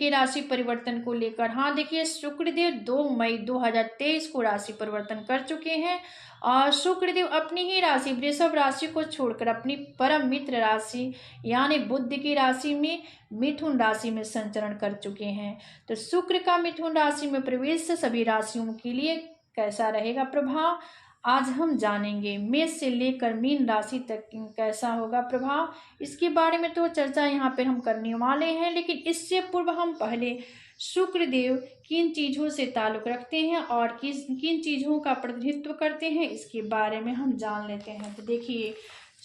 अपने राशि परिवर्तन को लेकर। हाँ देखिए, शुक्रदेव 2 मई 2023 को राशि परिवर्तन कर चुके हैं और शुक्रदेव अपनी ही राशि वृषभ राशि को छोड़कर अपनी परम मित्र राशि यानी बुध की राशि में मिथुन राशि में संचरण कर चुके हैं। तो शुक्र का मिथुन राशि में प्रवेश से सभी राशियों के लिए कैसा रहेगा प्रभाव, आज हम जानेंगे। मेष से लेकर मीन राशि तक कैसा होगा प्रभाव, इसके बारे में तो चर्चा यहाँ पर हम करने वाले हैं। लेकिन इससे पूर्व हम पहले शुक्रदेव किन चीज़ों से ताल्लुक रखते हैं और किन चीज़ों का प्रतिनिधित्व करते हैं, इसके बारे में हम जान लेते हैं। तो देखिए,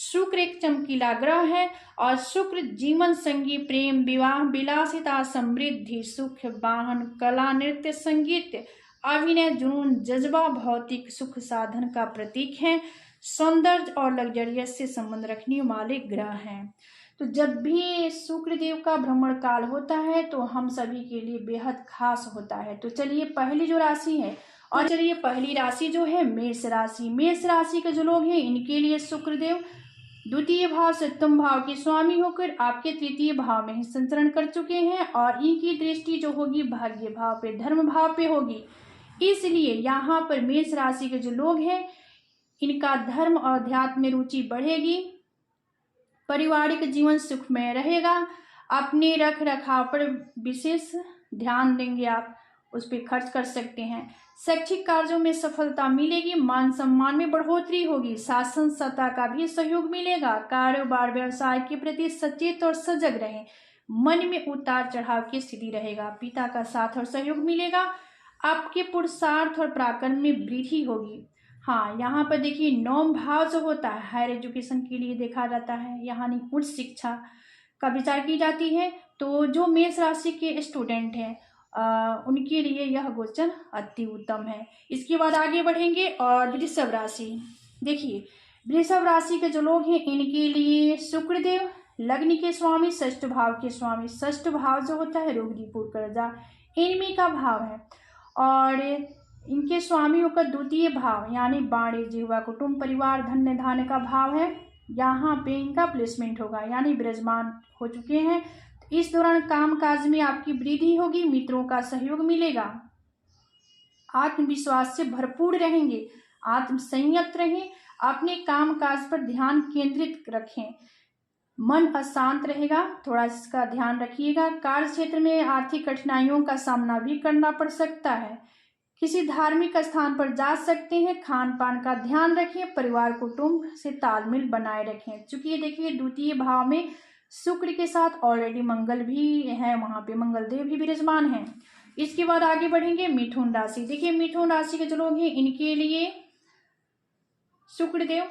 शुक्र एक चमकीला ग्रह है और शुक्र जीवन संगी, प्रेम, विवाह, विलासिता, समृद्धि, सुख, वाहन, कला, नृत्य, संगीत, अभिनय, जुनून, जज्बा, भौतिक सुख साधन का प्रतीक है। सौंदर्य और लग्जरियस से संबंध रखने वाले ग्रह हैं। तो जब भी शुक्रदेव का भ्रमण काल होता है तो हम सभी के लिए बेहद खास होता है। तो चलिए पहली जो राशि है, और चलिए पहली राशि जो है मेष राशि। मेष राशि के जो लोग हैं इनके लिए शुक्रदेव द्वितीय भाव सप्तम भाव के स्वामी होकर आपके तृतीय भाव में ही संचरण कर चुके हैं और इनकी दृष्टि जो होगी भाग्य भाव पे, धर्म भाव पे होगी। इसलिए यहाँ पर मेष राशि के जो लोग हैं इनका धर्म और अध्यात्म में रुचि बढ़ेगी, पारिवारिक जीवन सुखमय रहेगा, अपने रख रखाव पर विशेष ध्यान देंगे, आप उस पर खर्च कर सकते हैं। शैक्षिक कार्यों में सफलता मिलेगी, मान सम्मान में बढ़ोतरी होगी, शासन सत्ता का भी सहयोग मिलेगा। कारोबार व्यवसाय के प्रति सचेत और सजग रहें, मन में उतार चढ़ाव की स्थिति रहेगा, पिता का साथ और सहयोग मिलेगा, आपके पुरुषार्थ और पराक्रम में वृद्धि होगी। हाँ, यहाँ पर देखिए 9 भाव जो होता है हायर एजुकेशन के लिए देखा जाता है, यानी उच्च शिक्षा का विचार की जाती है। तो जो मेष राशि के स्टूडेंट हैं उनके लिए यह गोचर अति उत्तम है। इसके बाद आगे बढ़ेंगे और वृषभ राशि। देखिए वृषभ राशि के जो लोग हैं इनके लिए शुक्रदेव लग्न के स्वामी, षष्ठ भाव के स्वामी, षष्ठ भाव जो होता है रोग रिपू कर्जा इनमी का भाव है और इनके स्वामी होकर द्वितीय भाव यानी वाणी, जीवा, कुटुंब, परिवार, धन्य धान्य का भाव है। यहाँ पे इनका प्लेसमेंट होगा यानी विराजमान हो चुके हैं। इस दौरान काम काज में आपकी वृद्धि होगी, मित्रों का सहयोग मिलेगा, आत्मविश्वास से भरपूर रहेंगे, आत्म संयत रहें, अपने काम काज पर ध्यान केंद्रित रखें, मन अशांत रहेगा, थोड़ा इसका ध्यान रखिएगा। कार्य क्षेत्र में आर्थिक कठिनाइयों का सामना भी करना पड़ सकता है, किसी धार्मिक स्थान पर जा सकते हैं, खान पान का ध्यान रखें, परिवार कुटुंब से तालमेल बनाए रखें। चूंकि देखिए द्वितीय भाव में शुक्र के साथ ऑलरेडी मंगल भी है, वहां पे मंगल देव भी विराजमान है। इसके बाद आगे बढ़ेंगे मिथुन राशि। देखिए मिथुन राशि के जो लोग हैं इनके लिए शुक्रदेव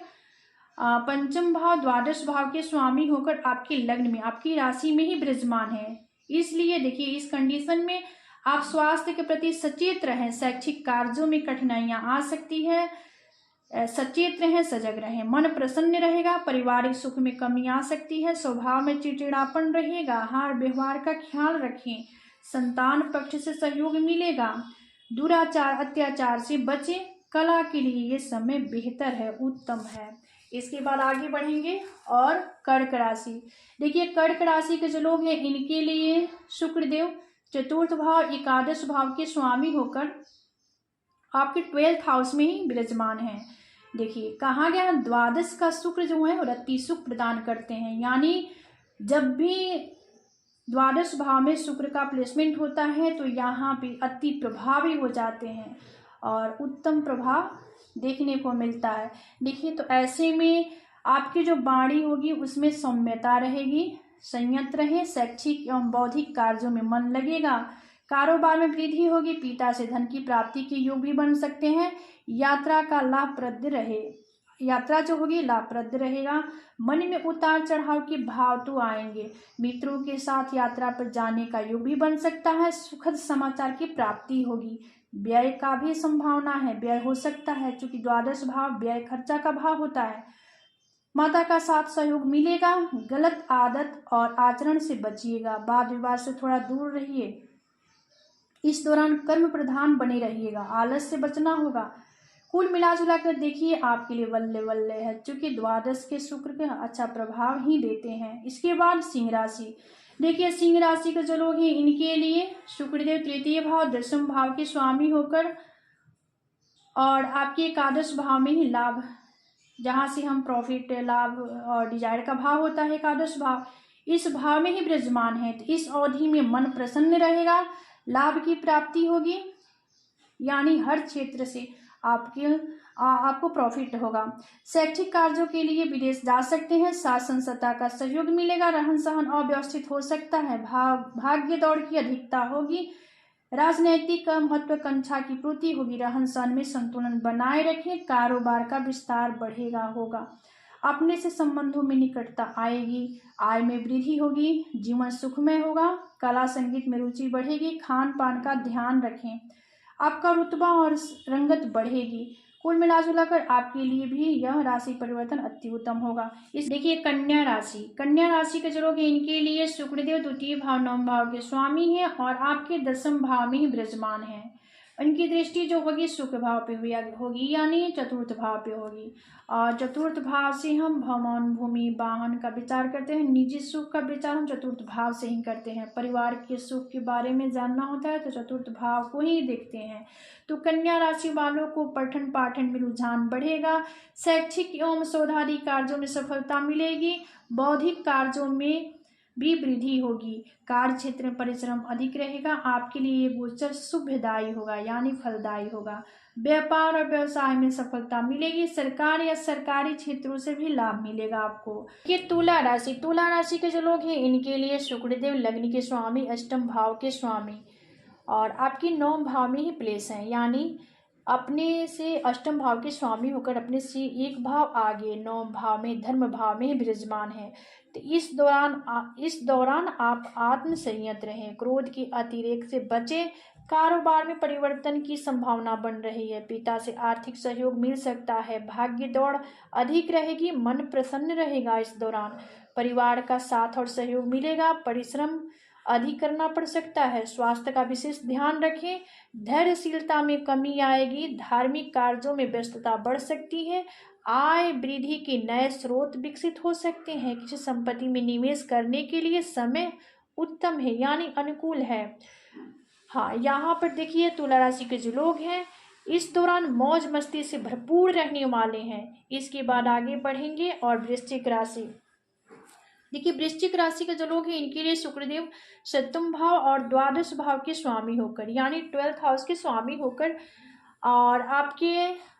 पंचम भाव द्वादश भाव के स्वामी होकर आपके लग्न में, आपकी राशि में ही विराजमान है। इसलिए देखिए इस कंडीशन में आप स्वास्थ्य के प्रति सचेत रहें, शैक्षिक कार्यों में कठिनाइयां आ सकती है, सचेत रहें, सजग रहें, मन प्रसन्न रहेगा, पारिवारिक सुख में कमी आ सकती है, स्वभाव में चिड़चिड़ापन रहेगा, आहार व्यवहार का ख्याल रखें, संतान पक्ष से सहयोग मिलेगा, दुराचार अत्याचार से बचें, कला के लिए ये समय बेहतर है, उत्तम है। इसके बाद आगे बढ़ेंगे और कर्क राशि। देखिए कर्क राशि के जो लोग हैं इनके लिए शुक्रदेव चतुर्थ भाव एकादश भाव के स्वामी होकर आपके 12th हाउस में ही विराजमान है। देखिए कहा गया द्वादश का शुक्र जो है रति सुख प्रदान करते हैं, यानी जब भी द्वादश भाव में शुक्र का प्लेसमेंट होता है तो यहाँ पे अति प्रभावी हो जाते हैं और उत्तम प्रभाव देखने को मिलता है। देखिए तो ऐसे में आपकी जो वाणी होगी उसमें सौम्यता रहेगी, संयत रहे, शैक्षिक एवं बौद्धिक कार्यों में मन लगेगा, कारोबार में वृद्धि होगी, पिता से धन की प्राप्ति के योग भी बन सकते हैं, यात्रा का लाभप्रद रहे, यात्रा जो होगी लाभप्रद रहेगा, मन में उतार चढ़ाव के भाव तो आएंगे, मित्रों के साथ यात्रा पर जाने का योग भी बन सकता है, सुखद समाचार की प्राप्ति होगी, व्यय का भी संभावना है, व्यय हो सकता है क्योंकि द्वादश भाव व्यय खर्चा का भाव होता है, माता का साथ सहयोग मिलेगा, गलत आदत और आचरण से बचिएगा, वाद विवाद से थोड़ा दूर रहिए, इस दौरान कर्म प्रधान बने रहिएगा, आलस से बचना होगा। कुल मिलाजुला कर देखिए आपके लिए वल्ले वल्ले है, क्योंकि द्वादश के शुक्र के अच्छा प्रभाव ही देते हैं। इसके बाद सिंह राशि। देखिए सिंह राशि के जो लोग हैं इनके लिए शुक्रदेव तृतीय भाव दशम भाव के स्वामी होकर और आपके एकादश भाव में ही लाभ, जहाँ से हम प्रॉफिट लाभ और डिजायर का भाव होता है एकादश भाव, इस भाव में ही विराजमान है। तो इस अवधि में मन प्रसन्न रहेगा, लाभ की प्राप्ति होगी, यानी हर क्षेत्र से आपको प्रॉफिट होगा। शैक्षिक कार्यों के लिए विदेश जा सकते हैं, शासन सत्ता का सहयोग मिलेगा, रहन सहन अव्यवस्थित हो सकता है, भाग्य दौड़ की अधिकता होगी, राजनैतिक महत्वाकांक्षा की पूर्ति होगी, रहन सहन में संतुलन बनाए रखें, कारोबार का विस्तार बढ़ेगा होगा, अपने से संबंधों में निकटता आएगी, आय में वृद्धि होगी, जीवन सुखमय होगा, कला संगीत में रुचि बढ़ेगी, खान पान का ध्यान रखें, आपका रुतबा और रंगत बढ़ेगी। कुल मिलाजुलाकर आपके लिए भी यह राशि परिवर्तन अति उत्तम होगा। इस देखिए कन्या राशि के जो लोग हैं इनके लिए शुक्रदेव द्वितीय भाव नवम भाव के स्वामी हैं और आपके दशम भाव में ही विराजमान है। इनकी दृष्टि जो होगी सुख भाव पे होगी, यानी चतुर्थ भाव पे होगी, और चतुर्थ भाव से हम भवन भूमि वाहन का विचार करते हैं, निजी सुख का विचार हम चतुर्थ भाव से ही करते हैं, परिवार के सुख के बारे में जानना होता है तो चतुर्थ भाव को ही देखते हैं। तो कन्या राशि वालों को पठन पाठन में रुझान बढ़ेगा, शैक्षिक एवं शोधादि कार्यों में सफलता मिलेगी, बौद्धिक कार्यों में भी वृद्धि होगी, कार्य क्षेत्र में परिश्रम अधिक रहेगा, आपके लिए ये गोचर शुभदायी होगा यानी फलदायी होगा, व्यापार और व्यवसाय में सफलता मिलेगी, सरकार या सरकारी क्षेत्रों से भी लाभ मिलेगा आपको। ये तुला राशि के जो लोग हैं इनके लिए शुक्रदेव लग्न के स्वामी अष्टम भाव के स्वामी और आपकी नौम भाव में ही प्लेस है, यानी अपने से अष्टम भाव के स्वामी होकर अपने से एक भाव आगे नौम भाव में धर्म भाव में विराजमान है। तो इस दौरान आप आत्म संयत रहें, क्रोध के अतिरेक से बचें, कारोबार में परिवर्तन की संभावना बन रही है, पिता से आर्थिक सहयोग मिल सकता है, भाग्य दौड़ अधिक रहेगी, मन प्रसन्न रहेगा, इस दौरान परिवार का साथ और सहयोग मिलेगा, परिश्रम अधिक करना पड़ सकता है, स्वास्थ्य का विशेष ध्यान रखें, धैर्यशीलता में कमी आएगी, धार्मिक कार्यों में व्यस्तता बढ़ सकती है, आय वृद्धि के नए स्रोत विकसित हो सकते हैं, किसी संपत्ति में निवेश करने के लिए समय उत्तम है यानी अनुकूल है। हाँ, यहाँ पर देखिए तुला राशि के जो लोग हैं इस दौरान मौज मस्ती से भरपूर रहने वाले हैं। इसके बाद आगे बढ़ेंगे और वृश्चिक राशि, देखिए वृश्चिक राशि के जो लोग हैं इनके लिए शुक्रदेव सप्तम भाव और द्वादश भाव के स्वामी होकर यानी 12th हाउस के स्वामी होकर और आपके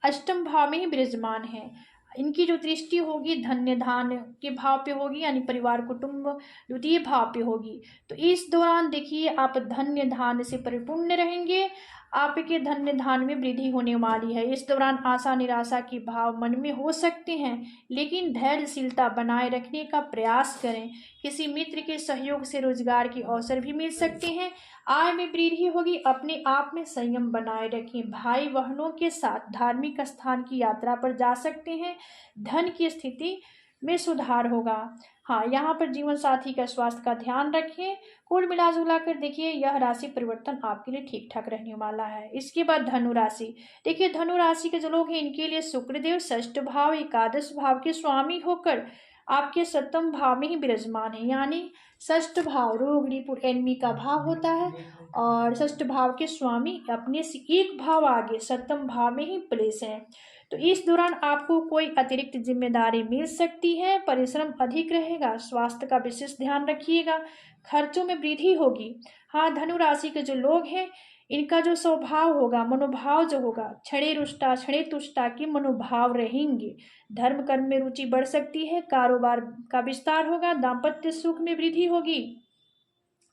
अष्टम भाव में ही विराजमान है। इनकी जो दृष्टि होगी धन्य धान के भाव पे होगी, यानी परिवार कुटुंब द्वितीय भाव पे होगी। तो इस दौरान देखिए आप धन्य धान से परिपूर्ण रहेंगे, आपके धन्य धान में वृद्धि होने वाली है। इस दौरान आशा निराशा के भाव मन में हो सकते हैं, लेकिन धैर्यशीलता बनाए रखने का प्रयास करें। किसी मित्र के सहयोग से रोजगार के अवसर भी मिल सकते हैं, आय में वृद्धि होगी, अपने आप में संयम बनाए रखें। भाई बहनों के साथ धार्मिक स्थान की यात्रा पर जा सकते हैं, धन की स्थिति में सुधार होगा। हाँ, यहाँ पर जीवन साथी का स्वास्थ्य का ध्यान रखें। कुल मिलाजुला कर देखिए यह राशि परिवर्तन आपके लिए ठीक ठाक रहने वाला है। इसके बाद धनु राशि, देखिए धनु राशि के जो लोग हैं इनके लिए शुक्रदेव षष्ठ भाव एकादश भाव के स्वामी होकर आपके सप्तम भाव में ही विराजमान है, यानी षष्ठ भाव रोग रिपुर एनमी का भाव होता है और षष्ठ भाव के स्वामी अपने से एक भाव आगे सप्तम भाव में ही प्लेस है। तो इस दौरान आपको कोई अतिरिक्त जिम्मेदारी मिल सकती है, परिश्रम अधिक रहेगा, स्वास्थ्य का विशेष ध्यान रखिएगा, खर्चों में वृद्धि होगी। हाँ, धनु राशि के जो लोग हैं इनका जो स्वभाव होगा, मनोभाव जो होगा, क्षणे रुष्टा क्षणे तुष्टा के मनोभाव रहेंगे, धर्म कर्म में रुचि बढ़ सकती है, कारोबार का विस्तार होगा, दाम्पत्य सुख में वृद्धि होगी,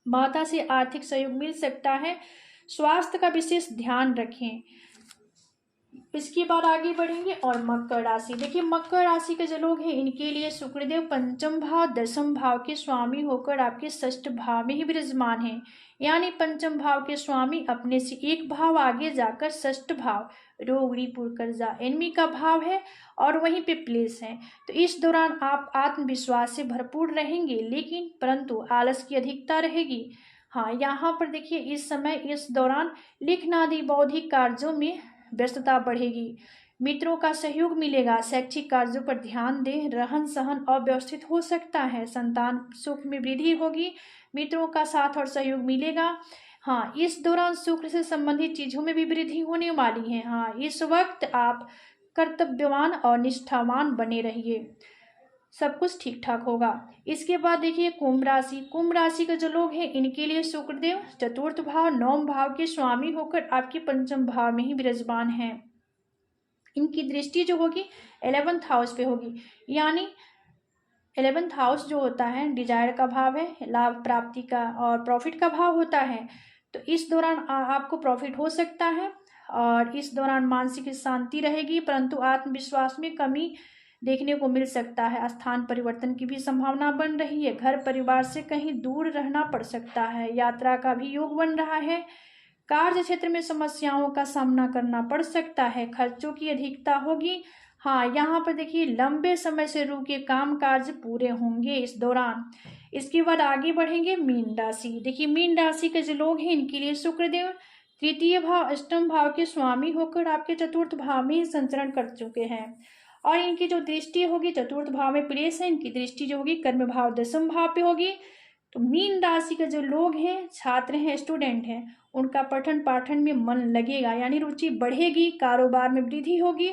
माता से आर्थिक सहयोग मिल सकता है, स्वास्थ्य का विशेष ध्यान रखें। इसके बाद आगे बढ़ेंगे और मकर राशि, देखिए मकर राशि के जो लोग हैं इनके लिए शुक्रदेव पंचम भाव दशम भाव के स्वामी होकर आपके षष्ठ भाव में ही विराजमान है, यानी पंचम भाव के स्वामी अपने से एक भाव आगे जाकर षष्ठ भाव रोग रिपुर कर्जा एनमी का भाव है और वहीं पे प्लेस है। तो इस दौरान आप आत्मविश्वास से भरपूर रहेंगे, लेकिन परंतु आलस की अधिकता रहेगी। हाँ, यहाँ पर देखिए इस समय इस दौरान लिखनादि बौद्धिक कार्यों में व्यस्तता बढ़ेगी, मित्रों का सहयोग मिलेगा, शैक्षिक कार्यों पर ध्यान दें, रहन सहन अव्यवस्थित हो सकता है, संतान सुख में वृद्धि होगी, मित्रों का साथ और सहयोग मिलेगा। हाँ, इस दौरान शुक्र से संबंधित चीजों में भी वृद्धि होने वाली है। हाँ, इस वक्त आप कर्तव्यवान और निष्ठावान बने रहिए, सब कुछ ठीक ठाक होगा। इसके बाद देखिए कुंभ राशि। कुंभ राशि के जो लोग हैं इनके लिए शुक्रदेव चतुर्थ भाव नवम भाव के स्वामी होकर आपके पंचम भाव में ही विराजमान हैं। इनकी दृष्टि जो होगी 11th हाउस पे होगी, यानी 11th हाउस जो होता है डिजायर का भाव है, लाभ प्राप्ति का और प्रॉफिट का भाव होता है। तो इस दौरान आपको प्रॉफिट हो सकता है और इस दौरान मानसिक शांति रहेगी, परंतु आत्मविश्वास में कमी देखने को मिल सकता है। स्थान परिवर्तन की भी संभावना बन रही है, घर परिवार से कहीं दूर रहना पड़ सकता है, यात्रा का भी योग बन रहा है, कार्य क्षेत्र में समस्याओं का सामना करना पड़ सकता है, खर्चों की अधिकता होगी। हाँ, यहाँ पर देखिए लंबे समय से रुके काम काज पूरे होंगे इस दौरान। इसके बाद आगे बढ़ेंगे मीन राशि। देखिए मीन राशि के जो लोग हैं इनके लिए शुक्रदेव तृतीय भाव अष्टम भाव के स्वामी होकर आपके चतुर्थ भाव में ही संचरण कर चुके हैं और इनकी जो दृष्टि होगी चतुर्थ भाव में प्लेस है, इनकी दृष्टि जो होगी कर्म भाव दशम भाव पे होगी। तो मीन राशि के जो लोग हैं, छात्र हैं, स्टूडेंट हैं, उनका पठन पाठन में मन लगेगा, यानी रुचि बढ़ेगी, कारोबार में वृद्धि होगी,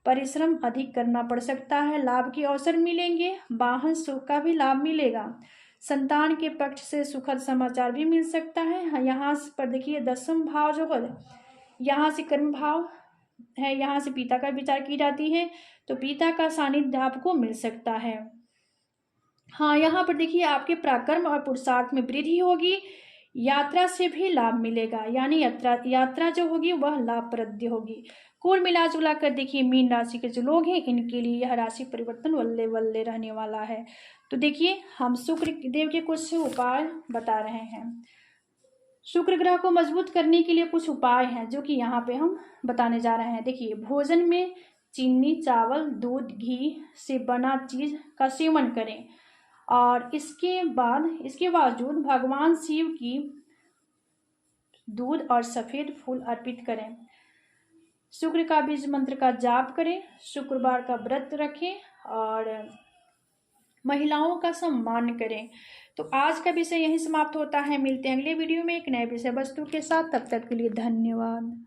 परिश्रम अधिक करना पड़ सकता है, लाभ के अवसर मिलेंगे, वाहन सुख का भी लाभ मिलेगा, संतान के पक्ष से सुखद समाचार भी मिल सकता है। यहाँ पर देखिए दसम भाव जो है, यहाँ से कर्म भाव है, यहाँ से पिता का विचार की जाती है, तो पिता का सानिध्य आपको मिल सकता है। हाँ, यहाँ पर देखिए आपके पराक्रम और पुरुषार्थ में वृद्धि होगी, यात्रा से भी लाभ मिलेगा, यानी यात्रा जो होगी वह लाभप्रद होगी। कुल मिला जुला कर देखिए मीन राशि के जो लोग हैं इनके लिए यह राशि परिवर्तन वल्ले वल्ले रहने वाला है। तो देखिए हम शुक्र देव के कुछ उपाय बता रहे हैं। शुक्र ग्रह को मजबूत करने के लिए कुछ उपाय हैं जो कि यहाँ पे हम बताने जा रहे हैं। देखिए भोजन में चीनी, चावल, दूध, घी से बना चीज का सेवन करें और इसके बावजूद भगवान शिव की दूध और सफेद फूल अर्पित करें, शुक्र का बीज मंत्र का जाप करें, शुक्रवार का व्रत रखें और महिलाओं का सम्मान करें। तो आज का विषय यहीं समाप्त होता है, मिलते हैं अगले वीडियो में एक नए विषय वस्तु के साथ, तब तक के लिए धन्यवाद।